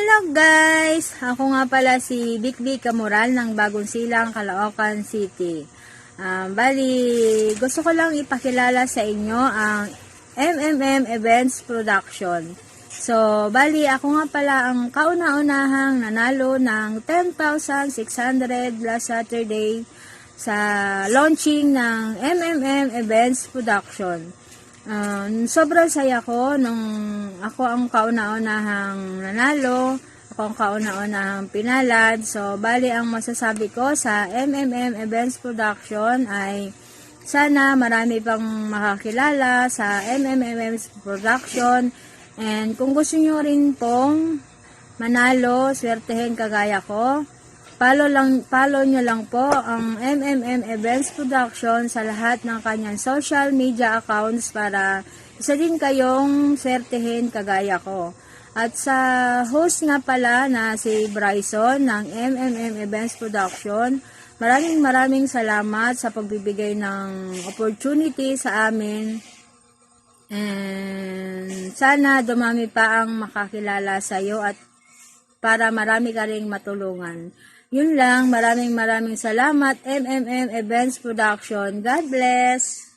Hello guys! Ako nga pala si Bikbik Kamural ng Bagong Silang, Caloocan City. Gusto ko lang ipakilala sa inyo ang Events Production. So, ako nga pala ang kauna-unahang nanalo ng 10,600 last Saturday sa launching ng Events Production. Sobrang saya ko nung ako ang kauna-unahang nanalo, ako ang kauna-unahang pinalad. So, ang masasabi ko sa Events Production ay sana marami pang makakilala sa Events Production. And kung gusto nyo rin pong manalo, swertehin kagaya ko, follow nyo lang po ang Events Production sa lahat ng kanyang social media accounts para isa din kayong swertehin kagaya ko. At sa host nga pala na si Bryson ng Events Production, maraming salamat sa pagbibigay ng opportunity sa amin. And sana dumami pa ang makakilala sa iyo at para marami ka ring matulungan. Yun lang, maraming salamat Events Production. God bless!